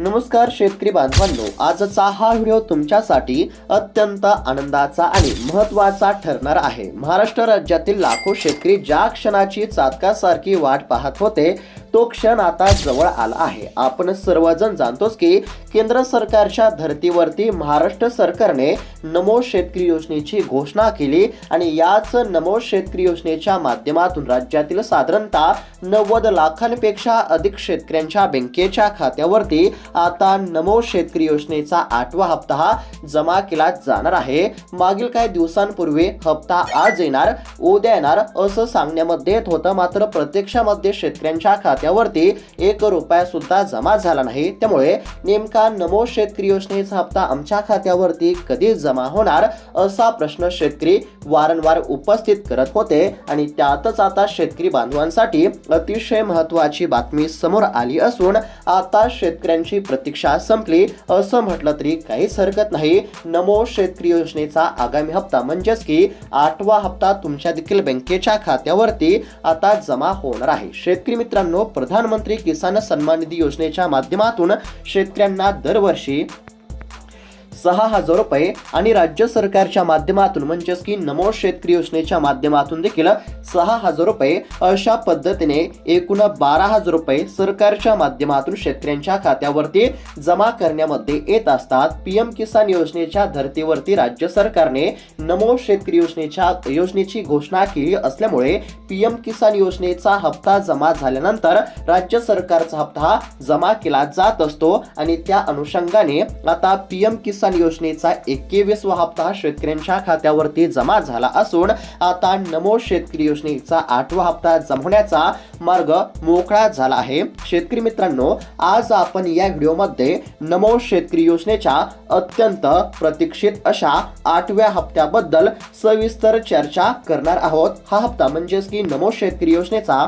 नमस्कार शेतकरी बांधवांनो, आजचा हा व्हिडिओ तुमच्यासाठी अत्यंत आनंदाचा आणि महत्त्वाचा ठरणार आहे। महाराष्ट्र राज्यातील लाखो शेतकरी ज्या क्षणाची चातकासारखी वाट पाहत होते तो क्षण आता जवळ आला आहे। आपण सर्वजण जाणतोच की केंद्र सरकारच्या धर्तीवरती महाराष्ट्र सरकारने नमो शेतकरी योजनेची घोषणा केली आणि याच नमो शेतकरी योजनेच्या माध्यमातून राज्यातील साधारणतः 90 लाखांपेक्षा अधिक शेतकऱ्यांच्या बँकेच्या खात्यावरती आता नमो शेतकरी योजनेचा 8वा हप्ता हा जमा केला जाणार आहे। मागील काही दिवसांपूर्वी हप्ता आज येणार उद्या येणार असं सांगण्यामध्ये येत होतं, मात्र प्रत्यक्षामध्ये शेतकऱ्यांच्या खात्यावरती 1 रुपया सुद्धा जमा झाला नाही। त्यामुळे नेमका नमो शेतकरी योजनेचा हप्ता आमच्या खात्यावरती कधी जमा होणार असा प्रश्न शेतकरी वारंवार उपस्थित करत होते आणि त्यातच आता शेतकरी बांधवांसाठी अतिशय महत्त्वाची बातमी समोर आली असून आता शेतकऱ्यांची प्रतीक्षा संपली असं म्हटलं तरी काहीच हरकत नाही। नमो शेतकरी योजनेचा आगामी हप्ता म्हणजेच की 8वा हप्ता तुमच्या देखील बँकेच्या खात्यावरती आता जमा होणार आहे। शेतकरी मित्रांनो, प्रधानमंत्री किसान सन्मान निधी योजनेच्या माध्यमातून शेतकऱ्यांना दरवर्षी 6,000 रुपये आणि राज्य सरकारच्या माध्यमातून म्हणजेच की नमो शेतकरी योजनेच्या माध्यमातून देखील 6,000 रुपये अशा पद्धतीने एकूण 12,000 रुपये सरकारच्या माध्यमातून शेतकऱ्यांच्या खात्यावरती जमा करण्यामध्ये येत असतात। पीएम किसान योजनेच्या धर्तीवरती राज्य सरकारने नमो शेतकरी योजनेची घोषणा केली असल्यामुळे पीएम किसान योजनेचा हप्ता जमा झाल्यानंतर राज्य सरकारचा हप्ता जमा केला जात असतो आणि त्या अनुषंगाने आता पीएम किसान योजनेचा 21वा हप्ता शेतकऱ्यांच्या खात्यावरती जमा झाला असून आता नमो शेतकरी योजनेचा 8वा हप्ता जमा होण्याचा मार्ग मोकळा झाला आहे। शेतकरी मित्रांनो, आज आपण या व्हिडिओमध्ये नमो शेतकरी योजनेच्या अत्यंत प्रतीक्षित अशा 8व्या हप्त्याबद्दल सविस्तर चर्चा करणार आहोत। हा हप्ता म्हणजेच की नमो शेतकरी योजनेचा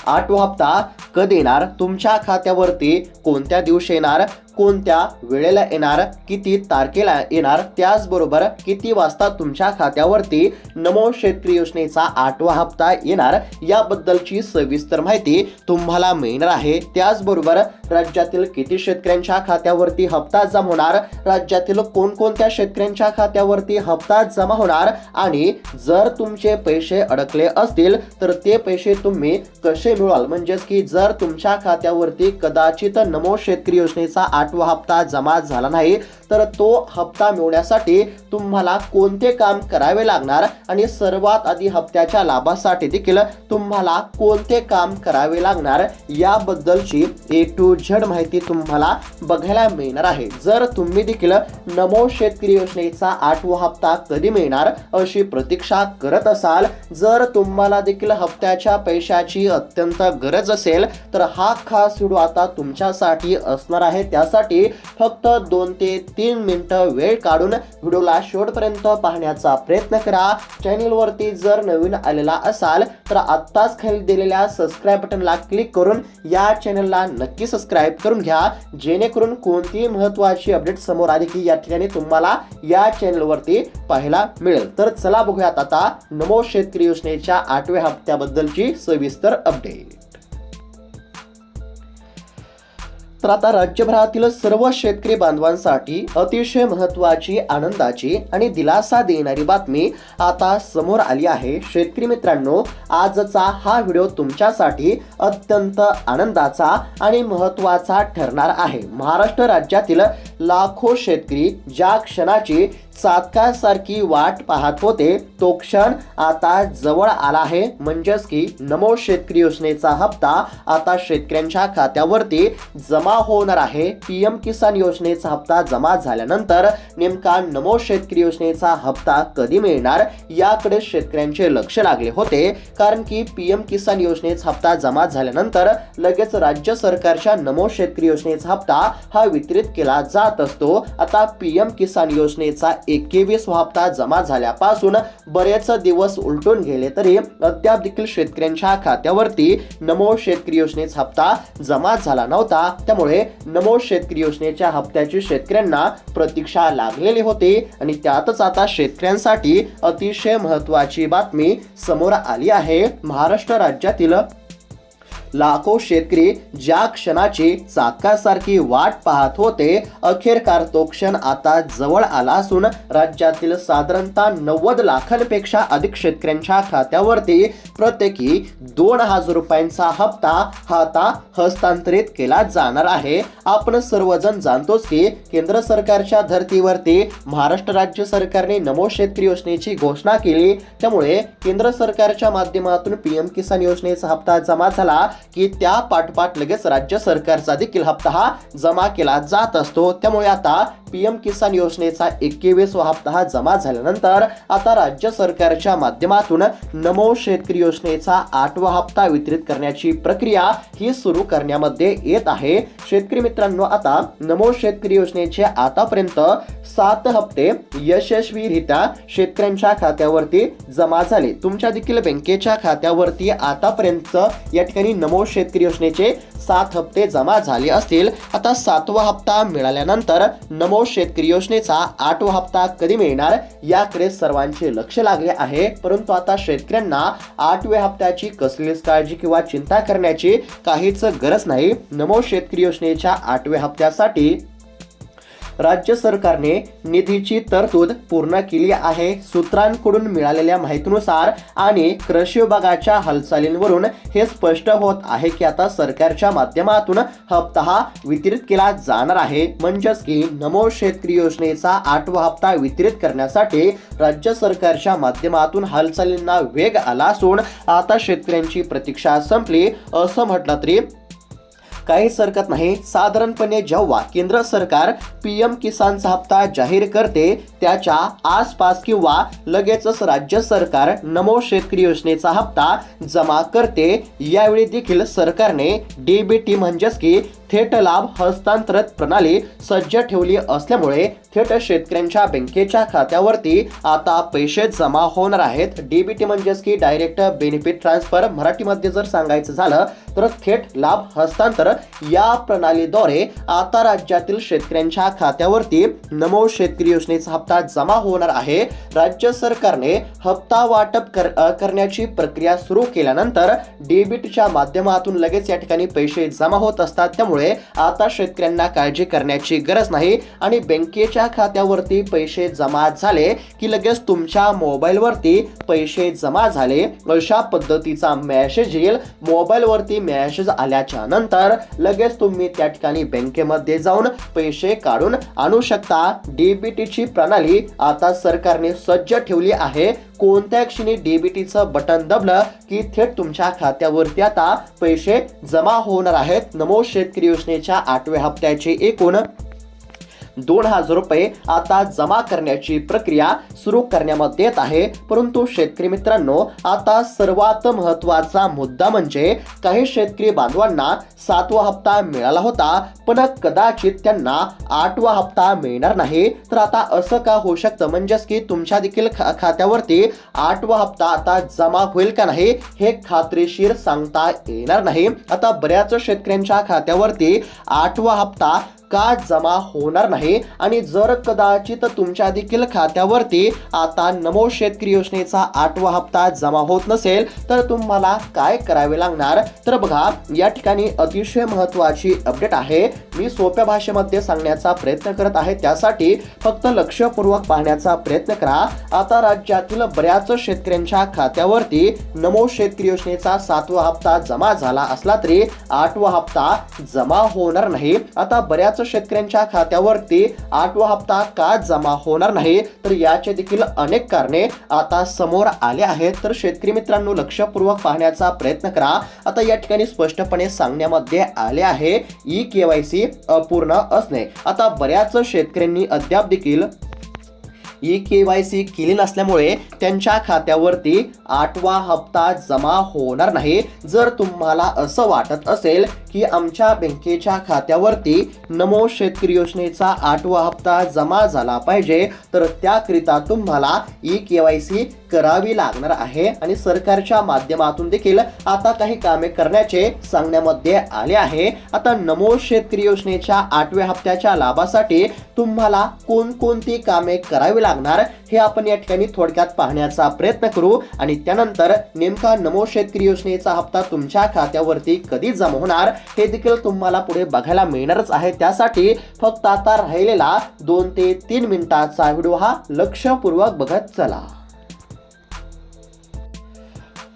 8वा हप्ता कधी येणार, तुमच्या खात्यावरती कोणत्या दिवशी येणार, कोणत्या वेळेला येणार, किती तारखेला येणार, त्याचबरोबर किती वाजता तुमच्या खात्यावरती नमो शेतकरी योजनेचा 8वा हप्ता येणार याबद्दलची सविस्तर माहिती तुम्हाला मिळणार आहे। त्याचबरोबर राज्यातील किती शेतकऱ्यांच्या खात्यावरती हप्ता जमा होणार, राज्यातील कोणकोणत्या शेतकऱ्यांच्या खात्यावरती हप्ता जमा होणार आणि जर तुमचे पैसे अडकले असतील तर ते पैसे तुम्ही कसे मिळवाल, म्हणजेच की जर तुमच्या खात्यावरती कदाचित नमो शेतकरी योजनेचा 8वा हप्ता जमा झाला नाही तर तो हप्ता मिळवण्यासाठी तुम्हाला कोणते काम करावे लागणार आणि सर्वात आधी हप्त्याच्या लाभासाठी देखील तुम्हाला कोणते काम करावे लागणार याबद्दलची A to Z माहिती तुम्हाला बघायला मिळणार आहे। जर तुम्ही देखील नमो शेतकरी योजनेचा 8वा हप्ता कधी मिळणार अशी प्रतीक्षा करत असाल, जर तुम्हाला देखील हप्त्याच्या पैशाची अत्यंत गरज असेल तर हा खास व्हिडिओ आता तुमच्यासाठी असणार आहे। त्यासाठी फक्त 2 ते 3 मिनिटं वेळ काढून व्हिडिओला शेवटपर्यंत पाहण्याचा प्रयत्न करा। चॅनलवरती जर नवीन आलेला असाल तर आत्ताच खाली दिलेल्या सबस्क्राइब बटनला क्लिक करून या चॅनलला नक्की सबस्क्राइब करून घ्या, जेणेकरून कोणतीही महत्त्वाची अपडेट समोर आली की या ठिकाणी तुम्हाला या चॅनलवरती पाहायला मिळेल। तर चला बघूयात आता नमो शेतकरी योजनेच्या 8व्या हप्त्याबद्दलची सविस्तर अपडेट। तर आता राज्यभरातील सर्व शेतकरी बांधवांसाठी अतिशय महत्त्वाची, आनंदाची आणि दिलासा देणारी बातमी आता समोर आली आहे। शेतकरी मित्रांनो, आजचा हा व्हिडिओ तुमच्यासाठी अत्यंत आनंदाचा आणि महत्त्वाचा ठरणार आहे। महाराष्ट्र राज्यातील लाखो शेतकरी ज्या क्षणाची चातकासारखी वाट पाहत होते तो क्षण आता जवळ आला आहे, म्हणजेच की नमो शेतकरी योजनेचा हप्ता आता शेतकऱ्यांच्या खात्यावरती जमा होणार आहे। पीएम किसान योजनेचा हप्ता जमा झाल्यानंतर नेमका नमो शेतकरी योजनेचा हप्ता कधी मिळणार याकडे शेतकऱ्यांचे लक्ष लागले होते, कारण की पीएम किसान योजनेचा हप्ता जमा झाल्यानंतर लगेच राज्य सरकारच्या नमो शेतकरी योजनेचा हप्ता हा वितरित केला जात असतो। आता पीएम किसान योजनेचा 21वा हप्ता जमा झाल्यापासून बरेच दिवस उलटून गेले तरी अद्याप देखील शेतकऱ्यांच्या खात्यावरती नमो शेतकरी योजनेचा हप्ता जमा झाला नव्हता। त्यामुळे नमो शेतकरी योजनेच्या हप्त्याची शेतकऱ्यांना प्रतीक्षा लागलेली होती आणि त्यातच आता शेतकऱ्यांसाठी अतिशय महत्त्वाची बातमी समोर आली आहे। महाराष्ट्र राज्यातील लाखो शेतकरी ज्या क्षणाची चातकासारखी वाट पाहत होते, अखेरकार तो क्षण आता जवळ आला असून राज्यातील साधारणतः 90 लाखांपेक्षा अधिक शेतकऱ्यांच्या खात्यावरती प्रत्येकी 2,000 रुपयांचा हप्ता आता हस्तांतरित केला जाणार आहे. आपण सर्वजण जाणतोच की केंद्र सरकारच्या धर्तीवरती महाराष्ट्र राज्य सरकारने नमो शेतकरी योजनेची घोषणा केली. त्यामुळे केंद्र सरकारच्या माध्यमातून पीएम किसान योजनेचा हप्ता जमा झाला की त्या पाठोपाठ लगेच राज्य सरकारचा देखील हप्ता हा जमा केला जात असतो. त्यामुळे आता पीएम किसान योजनेचा 21वा हप्ता हा जमा झाल्यानंतर आता राज्य सरकारच्या माध्यमातून नमो शेतकरी योजनेचा 8वा हप्ता वितरित करण्याची प्रक्रिया ही सुरू करण्यामध्ये येत आहे. शेतकरी मित्रांनो, आता नमो शेतकरी योजनेचे आतापर्यंत 7 हप्ते यशस्वीरित्या शेतकऱ्यांच्या खात्यावरती जमा झाले. तुमच्या देखील बँकेच्या खात्यावरती आतापर्यंत या ठिकाणी नमो शेतकरी योजनेचे 7 हप्ते जमा झाले असतील. आता 7वा हप्ता मिळाल्यानंतर नमो शेतकरी योजनेचा 8वा हप्ता कधी मिळणार याकडे सर्वांचे लक्ष लागले आहे. परंतु आता शेतकऱ्यांना 8व्या हप्त्याची कसलीच काळजी किंवा चिंता करण्याची काहीच गरज नाही. नमो शेतकरी योजनेच्या 8व्या हप्त्यासाठी राज्य सरकारने निधीची तरतूद पूर्ण केली आहे. सूत्रांकडून मिळालेल्या माहितीनुसार आणि कृषी विभागाच्या हालचालींवरून हे स्पष्ट होत आहे की आता सरकारच्या माध्यमातून हप्ता हा वितरित केला जाणार आहे. म्हणजेच की नमो शेतकरी योजनेचा 8वा हप्ता वितरित करण्यासाठी राज्य सरकारच्या माध्यमातून हालचालींना वेग आला असून आता शेतकऱ्यांची प्रतीक्षा संपली असं म्हटलं तरी काहीच हरकत नाही. साधारणपणे जेव्हा केंद्र सरकार पीएम किसानचा हप्ता जाहीर करते त्याच्या आसपास किंवा लगेचच राज्य सरकार नमो शेतकरी योजनेचा हप्ता जमा करते. यावेळी देखील सरकारने डीबीटी म्हणजेच की थेट लाभ हस्तांतरण प्रणाली सज्ज ठेवली असल्यामुळे थेट शेतकऱ्यांच्या बँकेच्या खात्यावरती आता पैसे जमा होणार आहेत. डीबीटी म्हणजेच की डायरेक्ट बेनिफिट ट्रान्सफर, मराठीमध्ये जर सांगायचं झालं तर थेट लाभ हस्तांतरण या प्रणालीद्वारे आता राज्यातील शेतकऱ्यांच्या खात्यावरती नमो शेतकरी योजनेचा हप्ता जमा होणार आहे. राज्य सरकारने हप्ता वाटप करण्याची प्रक्रिया सुरू केल्यानंतर डीबीटीच्या माध्यमातून लगेच या ठिकाणी पैसे जमा होत असतात. त्यामुळे आता शेतकऱ्यांना काळजी करण्याची गरज नाही आणि बँकेच्या खात्यावरती पैसे जमा झाले की लगेच तुमच्या मोबाईलवरती पैसे जमा झाले अशा पद्धतीचा मेसेज येईल. मोबाईलवरती मेसेज आल्याच्या नंतर लगेच तुम्ही त्या ठिकाणी बँकेमध्ये जाऊन पैसे काढून आणू शकता. डीबीटीची प्रणाली आता सरकारने सज्ज ठेवली आहे. कोणत्या क्षणी डीबीटीचं बटन दाबलं की थेट तुमच्या खात्यावरती आता पैसे जमा होणार आहेत. नमो शेतकरी योजनेच्या 8व्या हप्त्याचे एकूण 2,000 रुपये आता जमा करण्याची प्रक्रिया सुरू करण्यामध्ये येत आहे. परंतु शेतकरी मित्रांनो, आता सर्वात महत्त्वाचा मुद्दा म्हणजे काही शेतकरी बांधवांना 7वा हप्ता मिळाला होता पण कदाचित त्यांना 8वा हप्ता मिळणार नाही. तर आता असं का होऊ शकतं, म्हणजेच की तुमच्या देखील खात्यावरती 8वा हप्ता आता जमा होईल का नाही हे खात्रीशीर सांगता येणार नाही. आता बऱ्याच शेतकऱ्यांच्या खात्यावरती 8वा हप्ता का जमा होणार नाही आणि जर कदाचित तुमच्या देखील खात्यावरती आता नमो शेतकरी योजनेचा 8वा हप्ता जमा होत नसेल तर तुम्हाला काय करावे लागणार. तर बघा, या ठिकाणी अतिशय महत्त्वाची अपडेट आहे. मी सोप्या भाषेमध्ये सांगण्याचा प्रयत्न करत आहे, त्यासाठी फक्त लक्षपूर्वक पाहण्याचा प्रयत्न करा. आता राज्यातील बऱ्याच शेतकऱ्यांच्या खात्यावरती नमो शेतकरी योजनेचा 7वा हप्ता जमा झाला असला तरी 8वा हप्ता जमा होणार नाही. आता बऱ्याच शेतकऱ्यांच्या खात्यावरती 8वा हप्ता का जमा होणार नाही तर याचे देखील अनेक कारणे आता समोर आले आहेत. तर शेतकरी मित्रांनो, लक्षपूर्वक पाहण्याचा प्रयत्न करा. आता या ठिकाणी स्पष्टपणे सांगण्यामध्ये आले आहे ई-केवायसी अपूर्ण असणे. आता बऱ्याच शेतकऱ्यांनी अद्याप देखील ई-केवायसी केली नसल्यामुळे त्यांच्या खात्यावरती 8वा हप्ता जमा होणार नाही. जर तुम्हाला असं वाटत असेल की आमच्या बँकेच्या खात्यावरती नमो शेतकरी योजनेचा 8वा हप्ता जमा झाला पाहिजे तर त्याकरिता तुम्हाला ई-केवायसी करावी लागणार आहे आणि सरकारच्या माध्यमातून देखील आता काही कामे करण्याचे सांगण्यामध्ये आले आहे. आता नमो शेतकरी योजनेच्या 8व्या हप्त्याच्या लाभासाठी तुम्हाला कोणकोणती कामे करावी लागणार हे आपण या ठिकाणी थोडक्यात पाहण्याचा प्रयत्न करू आणि त्यानंतर नेमका नमो शेतकरी योजनेचा हप्ता तुमच्या खात्यावरती कधी जमा होणार हे देखील तुम्हाला पुढे बघायला मिळणारच आहे। त्यासाठी फक्त आता राहिलेला 2 ते 3 मिनिटाचा व्हिडिओ हा लक्षपूर्वक बघत चला।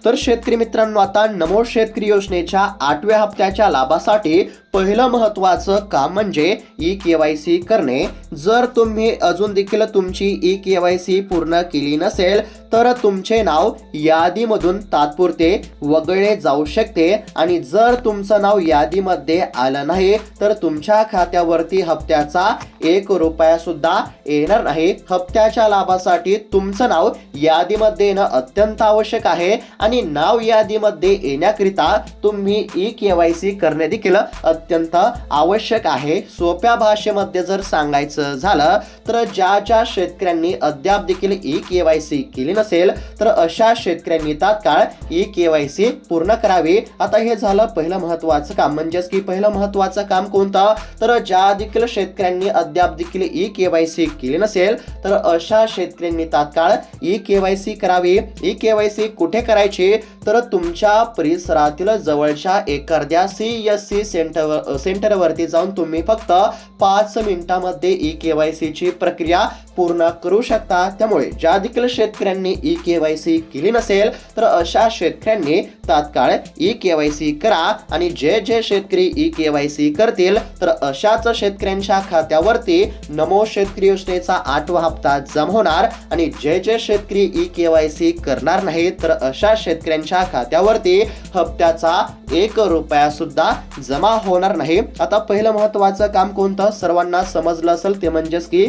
तर शेतकरी मित्रांनो, आता नमो शेतकरी योजनेच्या 8व्या हप्त्याच्या लाभासाठी पहिलं महत्त्वाचं काम म्हणजे ई-केवायसी करणे। जर तुम्ही अजून देखील तुमची ई-केवायसी पूर्ण केली नसेल तर तुमचे नाव यादीमधून तात्पुरते वगळले जाऊ शकते आणि जर तुमचं नाव यादीमध्ये आलं नाही तर तुमच्या खात्यावरती हप्त्याचा 1 रुपया सुद्धा येणार नाही। हप्त्याच्या लाभासाठी तुमचं नाव यादीमध्ये येणं अत्यंत आवश्यक आहे आणि नाव यादीमध्ये येण्याकरिता तुम्ही ई-केवायसी करणे देखील अत्यंत आवश्यक आहे। सोप्या भाषेमध्ये जर सांगायचं झालं तर ज्या शेतकऱ्यांनी अद्याप देखील ई-केवायसी केली नसेल तर अशा शेतकऱ्यांनी तात्काळ ई-केवायसी पूर्ण करावी। आता हे झालं पहिलं महत्त्वाचं काम, म्हणजेच की पहिलं महत्त्वाचं काम कोणतं, तर ज्या देखील शेतकऱ्यांनी अद्याप देखील ई-केवायसी केली नसेल तर अशा शेतकऱ्यांनी तात्काळ ई-केवायसी करावी। ई-केवायसी कुठे करायची, तर तुमच्या परिसरातील जवळच्या एखाद्या CSC सेंटरवरती जाऊन तुम्ही फक्त 5 मिनिटांमध्ये ई-केवायसी ची प्रक्रिया पूर्ण करू शकता। त्यामुळे ज्या देखील शेतकऱ्यांनी ई-केवायसी केली नसेल तर अशा शेतकऱ्यांनी तात्काळ ई-केवायसी करा आणि जे शेतकरी ई-केवायसी करतील तर अशाच शेतकऱ्यांच्या खात्यावरती नमो शेतकरी योजनेचा 8वा हप्ता जमा होणार आणि जे शेतकरी ई-केवायसी करणार नाही तर अशा शेतकऱ्यांच्या खात्यावरती हप्त्याचा 1 रुपया सुद्धा जमा होणार नाही। आता पहिलं महत्त्वाचं काम कोणतं सर्वांना समजलं असेल, ते म्हणजेच की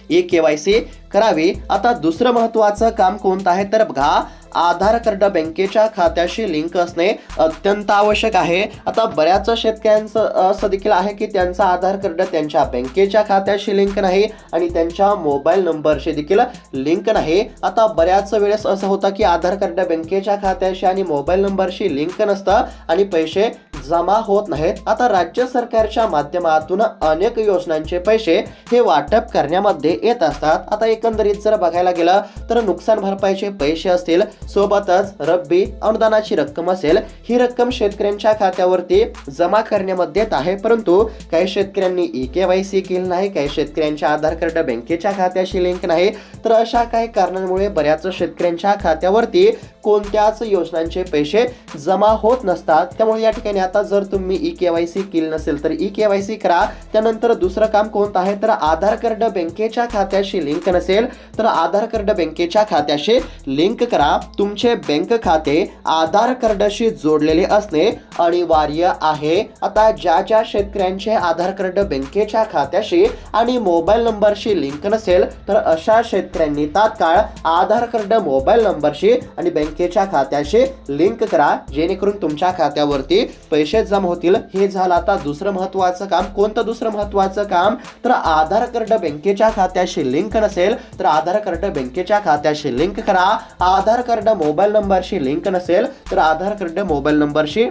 ई-केवायसी करावी। आता दुसरं महत्त्वाचं काम कोणतं आहे तर बघा, आधार कार्ड बँकेच्या खात्याशी लिंक असणे अत्यंत आवश्यक आहे। आता बऱ्याच शेतकऱ्यांचं असं देखील आहे की त्यांचा आधार कार्ड त्यांच्या बँकेच्या खात्याशी लिंक नाही आणि त्यांच्या मोबाईल नंबरशी देखील लिंक नाही। आता बऱ्याच वेळेस असं होतं की आधार कार्ड बँकेच्या खात्याशी आणि मोबाईल नंबरशी लिंक नसतं आणि पैसे जमा होत नाहीत। आता राज्य सरकारच्या माध्यमातून अनेक योजनांचे पैसे हे वाटप करण्यामध्ये येत असतात। आता एकंदरीत जर बघायला गेलं तर नुकसान भरपाईचे पैसे असतील, सोबतच रब्बी अनुदानाची रक्कम असेल, ही रक्कम शेतकऱ्यांच्या खात्यावरती जमा करण्यामध्ये येत आहे। परंतु काही शेतकऱ्यांनी ई-केवायसी केली नाही, काही शेतकऱ्यांच्या आधार कार्ड बँकेच्या खात्याशी लिंक नाही, तर अशा काही कारणांमुळे बऱ्याच शेतकऱ्यांच्या खात्यावरती कोणत्याच योजनांचे पैसे जमा होत नसतात। त्यामुळे या ठिकाणी आता जर तुम्ही ई-केवायसी केली नसेल तर ई-केवायसी करा। त्यानंतर दुसरं काम कोणतं आहे तर आधार कार्ड बँकेच्या खात्याशी लिंक नसेल तर आधार कार्ड बँकेच्या खात्याशी लिंक करा। तुमचे बँक खाते आधार कार्डशी जोडलेले असणे अनिवार्य आहे। आता ज्या शेतकऱ्यांचे आधार कार्ड बँकेच्या खात्याशी आणि मोबाईल नंबरशी लिंक नसेल तर अशा शेतकऱ्यांनी तात्काळ आधार कार्ड मोबाईल नंबरशी आणि बँकेच्या खात्याशी लिंक करा, जेणेकरून तुमच्या खात्यावरती पैसे जमा होतील। हे झालं आता दुसरं महत्त्वाचं काम। कोणतं दुसरं महत्त्वाचं काम, तर आधार कार्ड बँकेच्या खात्याशी लिंक नसेल तर आधार कार्ड बँकेच्या खात्याशी लिंक करा। आधार कार्ड मोबाईल नंबरशी लिंक नसेल तर आधार कार्ड मोबाईल नंबरशी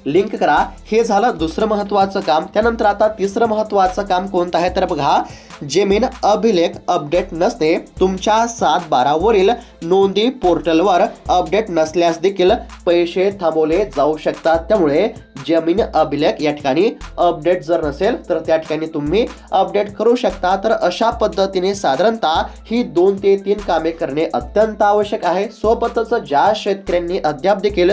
लिंक करा। हे झालं दुसरं महत्त्वाचं काम। त्यानंतर आता तिसरं महत्त्वाचं काम कोणतं आहे तर बघा, जमीन अभिलेख अपडेट नसणे। तुमच्या 7/12 वरील नोंदी पोर्टलवर अपडेट नसल्यास देखील पैसे थांबवले जाऊ शकतात। त्यामुळे जमीन अभिलेख या ठिकाणी अपडेट जर नसेल तर त्या ठिकाणी तुम्ही अपडेट करू शकता। तर अशा पद्धतीने साधारणतः ही 2 ते 3 कामे करणे अत्यंत आवश्यक आहे। सोबतच ज्या शेतकऱ्यांनी अद्याप देखील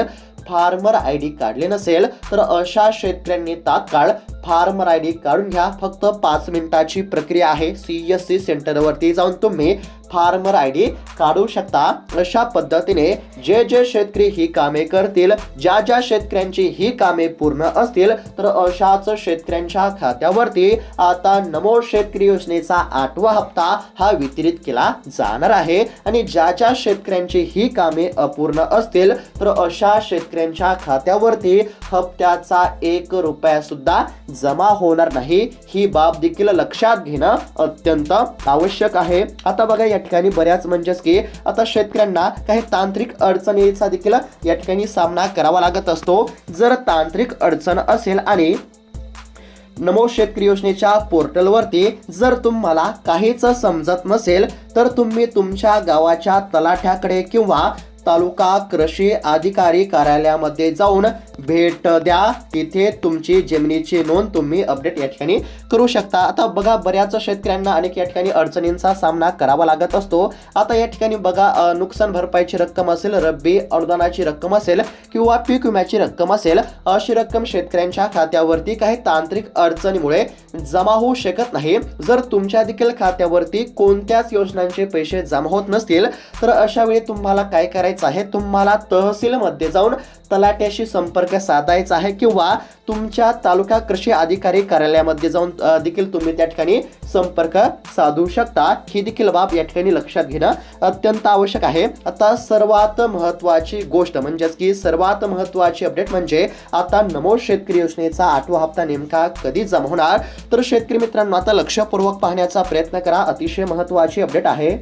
फार्मर ID काढले नसेल तर अशा शेतकऱ्यांनी तात्काळ फार्मर ID काढून घ्या। फक्त 5 मिनिटाची प्रक्रिया आहे। CSC सेंटरवरती जाऊन तुम्ही फार्मर ID काढू शकता। अशा पद्धतीने जे शेतकरी ही कामे करतील, ज्या शेतकऱ्यांची ही कामे पूर्ण असतील तर अशाच शेतकऱ्यांच्या खात्यावरती आता नमो शेतकरी योजनेचा 8वा हप्ता हा वितरित केला जाणार आहे आणि ज्या शेतकऱ्यांची ही कामे अपूर्ण असतील तर अशा शेतकऱ्यांच्या खात्यावरती हप्त्याचा 1 रुपया सुद्धा जमा होणार नाही। ही बाब देखील लक्षात घेणं अत्यंत आवश्यक आहे। आता बघा, या ठिकाणी बऱ्याच म्हणजेच की आता शेतकऱ्यांना काही तांत्रिक अडचणीचा देखील या ठिकाणी सामना करावा लागत असतो। जर तांत्रिक अडचण असेल आणि नमो शेतकरी योजनेच्या पोर्टलवरती जर तुम्हाला काहीच समजत नसेल तर तुम्ही तुमच्या गावाच्या तलाठ्याकडे किंवा तालुका कृषी अधिकारी कार्यालयामध्ये जाऊन भेट द्या. तिथे तुमची जमिनीची नोंद तुम्ही अपडेट या ठिकाणी करू शकता. आता बघा, बऱ्याच शेतकऱ्यांना अनेक या ठिकाणी अडचणींचा सामना करावा लागत असतो. आता या ठिकाणी बघा, नुकसान भरपाईची रक्कम असेल, रब्बी अनुदानाची रक्कम असेल किंवा पीक विम्याची रक्कम असेल, अशी रक्कम शेतकऱ्यांच्या खात्यावरती काही तांत्रिक अडचणीमुळे जमा होऊ शकत नाही. जर तुमच्या देखील खात्यावरती कोणत्याच योजनांचे पैसे जमा होत नसतील तर अशा वेळी तुम्हाला काय करायचं आहे, तुम्हाला तहसीलमध्ये जाऊन तलाट्याशी संपर्क साधायचा आहे किंवा तुमच्या तालुका कृषी अधिकारी कार्यालयामध्ये जाऊन देखील तुम्ही त्या ठिकाणी संपर्क साधू शकता. ही देखील बाब या ठिकाणी लक्षात घेणं अत्यंत आवश्यक आहे. आता सर्वात महत्त्वाची गोष्ट म्हणजेच की सर्वात महत्त्वाची अपडेट म्हणजे आता नमो शेतकरी योजनेचा 8वा हप्ता नेमका कधी जमा होणार. तर शेतकरी मित्रांनो, आता लक्षपूर्वक पाहण्याचा प्रयत्न करा. अतिशय महत्त्वाची अपडेट आहे.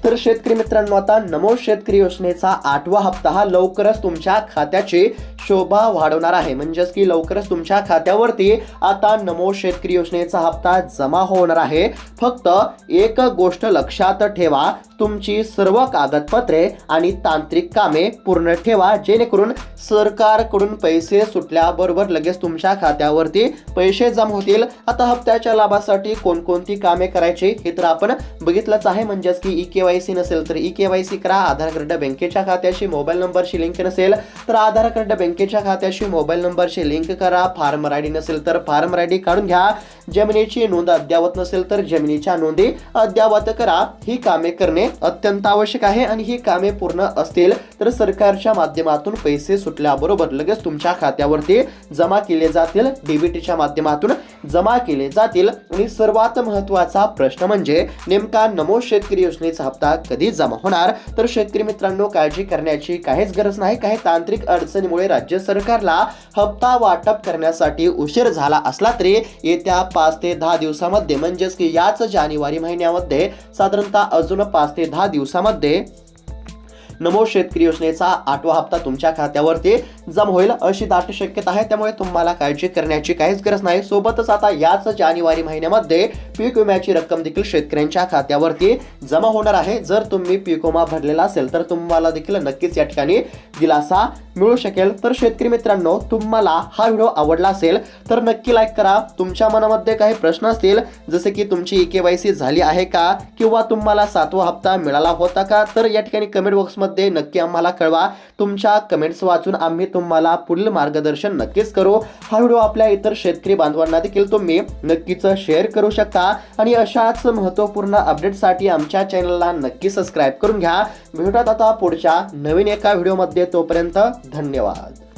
तर शेतकरी मित्रांनो, आता नमो शेतकरी योजनेचा 8वा हप्ता हा लवकरच तुमच्या खात्याची शोभा वाढवणार आहे. म्हणजेच की लवकरच तुमच्या खात्यावरती आता नमो शेतकरी योजनेचा हप्ता जमा होणार आहे. फक्त एक गोष्ट लक्षात ठेवा, तुमची सर्व कागदपत्रे आणि तांत्रिक कामे पूर्ण ठेवा, जेणेकरून सरकारकडून पैसे सुटल्याबरोबर लगेच तुमच्या खात्यावरती पैसे जमा होतील. आता हप्त्याच्या लाभासाठी कोणकोणती कामे करायची हे तर आपण बघितलंच आहे. म्हणजेच की ई-केवायसी नसेल तर ई-केवायसी करा. आधार कार्ड बँकेच्या खात्याशी मोबाईल नंबरशी लिंक नसेल तर आधार कार्ड बँकेच्या खात्याशी मोबाईल नंबरशी लिंक करा. फार्मर आयडी नसेल तर फार्मर आयडी काढून घ्या. जमिनीची नोंद अद्ययावत नसेल तर जमिनीच्या नोंदी अद्ययावत करा. ही कामे करणे अत्यंत आवश्यक आहे आणि ही कामे पूर्ण असतील तर सरकारच्या माध्यमातून पैसे सुटल्याबरोबर लगेच तुमच्या खात्यावरती जमा केले जातील, डीबीटीच्या माध्यमातून जमा केले जातील. आणि सर्वात महत्त्वाचा प्रश्न म्हणजे नेमका नमो शेतकरी योजनेचा हप्ता कधी जमा होणार. तर शेतकरी मित्रांनो, काळजी करण्याची काहीच गरज नाही. काही तांत्रिक अडचणीमुळे राज्य सरकारला हप्ता वाटप करण्यासाठी उशीर झाला असला तरी येत्या 5 ते 10 दिवसामध्ये म्हणजेच की याच जानेवारी महिन्यामध्ये साधारणतः अजून 5 ते 10 दिवसामध्ये नमो शेतकरी योजनेचा 8वा हप्ता तुमच्या खात्यावरती जमा होईल अशी दाट शक्यता आहे. त्यामुळे तुम्हाला काळजी करण्याची काहीच गरज नाही. सोबतच आता याच जानेवारी महिन्यामध्ये पीक विम्याची रक्कम देखील शेतकऱ्यांच्या खात्यावरती जमा होणार आहे. जर तुम्ही पीक विमा भरलेला असेल तर तुम्हाला देखील नक्कीच या ठिकाणी दिलासा मिळू शकेल. तर शेतकरी मित्रांनो, तुम्हाला हा व्हिडिओ आवडला असेल तर नक्की लाईक करा. तुमच्या मनामध्ये काही प्रश्न असतील जसे की तुमची ई-केवायसी झाली आहे का किंवा तुम्हाला 7वा हप्ता मिळाला होता का, तर या ठिकाणी कमेंट बॉक्समध्ये नक्की आम्हाला कळवा. तुमच्या कमेंट्स वाचून आम्ही तुम्हाला पुढील मार्गदर्शन नक्कीच करू. हा व्हिडिओ आपल्या इतर शेतकरी बांधवांना देखील तुम्ही नक्कीच शेअर करू शकता आणि अशाच महत्त्वपूर्ण अपडेटसाठी आमच्या चॅनलला नक्की सबस्क्राईब करून घ्या. भेटूयात आता पुढच्या नवीन एका व्हिडिओमध्ये. तोपर्यंत धन्यवाद.